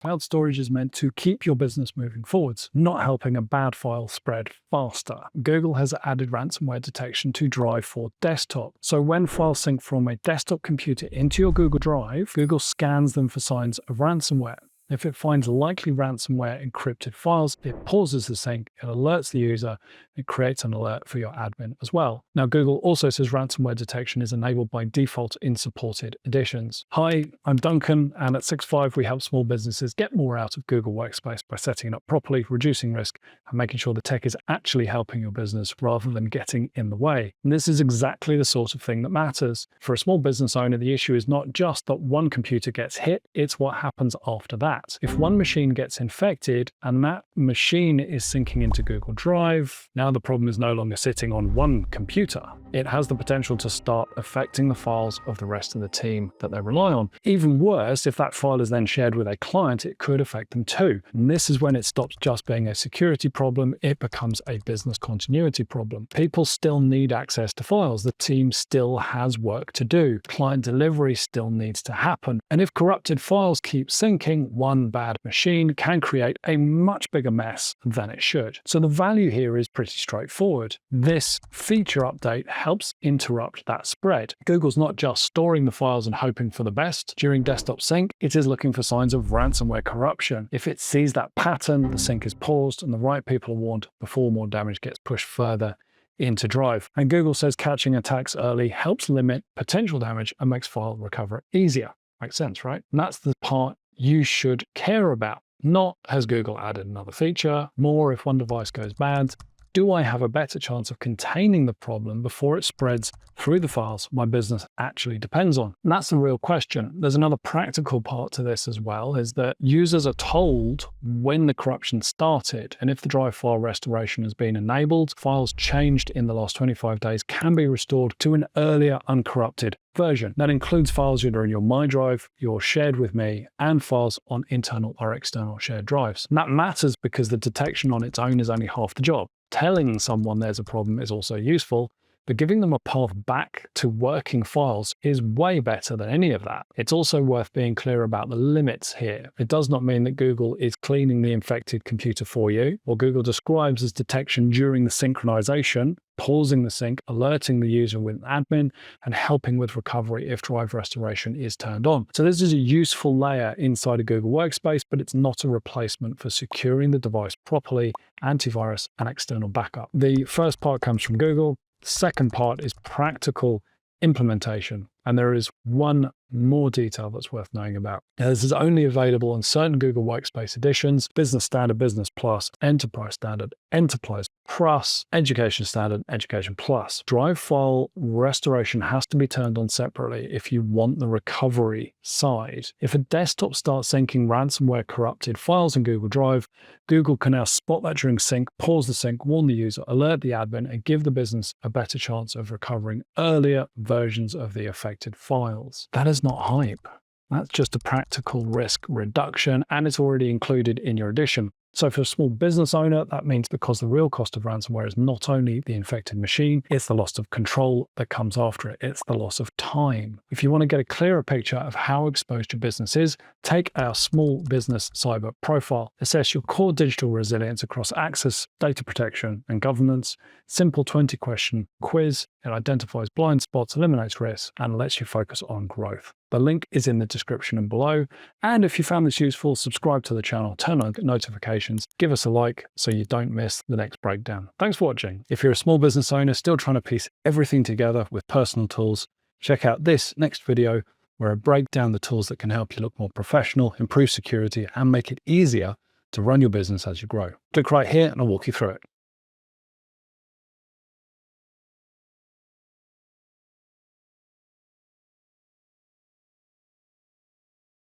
Cloud storage is meant to keep your business moving forwards, not helping a bad file spread faster. Google has added ransomware detection to Drive for desktop. So when files sync from a desktop computer into your Google Drive, Google scans them for signs of ransomware. If it finds likely ransomware-encrypted files, it pauses the sync, it alerts the user, it creates an alert for your admin as well. Now, Google also says ransomware detection is enabled by default in supported editions. Hi, I'm Duncan, and at SixFive, we help small businesses get more out of Google Workspace by setting it up properly, reducing risk, and making sure the tech is actually helping your business rather than getting in the way. And this is exactly the sort of thing that matters. For a small business owner, the issue is not just that one computer gets hit, it's what happens after that. If one machine gets infected and that machine is syncing into Google Drive, now the problem is no longer sitting on one computer. It has the potential to start affecting the files of the rest of the team that they rely on. Even worse, if that file is then shared with a client, it could affect them too. And this is when it stops just being a security problem, it becomes a business continuity problem. People still need access to files. The team still has work to do. Client delivery still needs to happen. And if corrupted files keep syncing, one bad machine can create a much bigger mess than it should. So the value here is pretty straightforward. This feature update helps interrupt that spread. Google's not just storing the files and hoping for the best. During desktop sync, it is looking for signs of ransomware corruption. If it sees that pattern, the sync is paused and the right people are warned before more damage gets pushed further into Drive. And Google says catching attacks early helps limit potential damage and makes file recovery easier. Makes sense, right? And that's the part you should care about. Not has Google added another feature, more if one device goes bad. Do I have a better chance of containing the problem before it spreads through the files my business actually depends on? And that's the real question. There's another practical part to this as well, is that users are told when the corruption started, and if the Drive file restoration has been enabled, files changed in the last 25 days can be restored to an earlier uncorrupted version. That includes files that are in your My Drive, your Shared With Me, and files on internal or external shared drives. And that matters because the detection on its own is only half the job. Telling someone there's a problem is also useful, but giving them a path back to working files is way better than any of that. It's also worth being clear about the limits here. It does not mean that Google is cleaning the infected computer for you. What Google describes as detection during the synchronization, pausing the sync, alerting the user with an admin, and helping with recovery if Drive restoration is turned on. So this is a useful layer inside of Google Workspace, but it's not a replacement for securing the device properly, antivirus, and external backup. The first part comes from Google. The second part is practical implementation. And there is one more detail that's worth knowing about. Now, this is only available on certain Google Workspace editions: Business Standard, Business Plus, Enterprise Standard, Enterprise Plus, Education Standard, Education Plus. Drive file restoration has to be turned on separately if you want the recovery side. If a desktop starts syncing ransomware corrupted files in Google Drive, Google can now spot that during sync, pause the sync, warn the user, alert the admin, and give the business a better chance of recovering earlier versions of the affected files. That is not hype. That's just a practical risk reduction, and it's already included in your edition. So for a small business owner, that means because the real cost of ransomware is not only the infected machine, it's the loss of control that comes after it. It's the loss of time. If you want to get a clearer picture of how exposed your business is, take our small business cyber profile. Assess your core digital resilience across access, data protection, and governance. Simple 20-question quiz. It identifies blind spots, eliminates risks, and lets you focus on growth. The link is in the description and below. And if you found this useful, subscribe to the channel, turn on notifications, give us a like so you don't miss the next breakdown. Thanks for watching. If you're a small business owner still trying to piece everything together with personal tools, check out this next video where I break down the tools that can help you look more professional, improve security, and make it easier to run your business as you grow. Click right here and I'll walk you through it.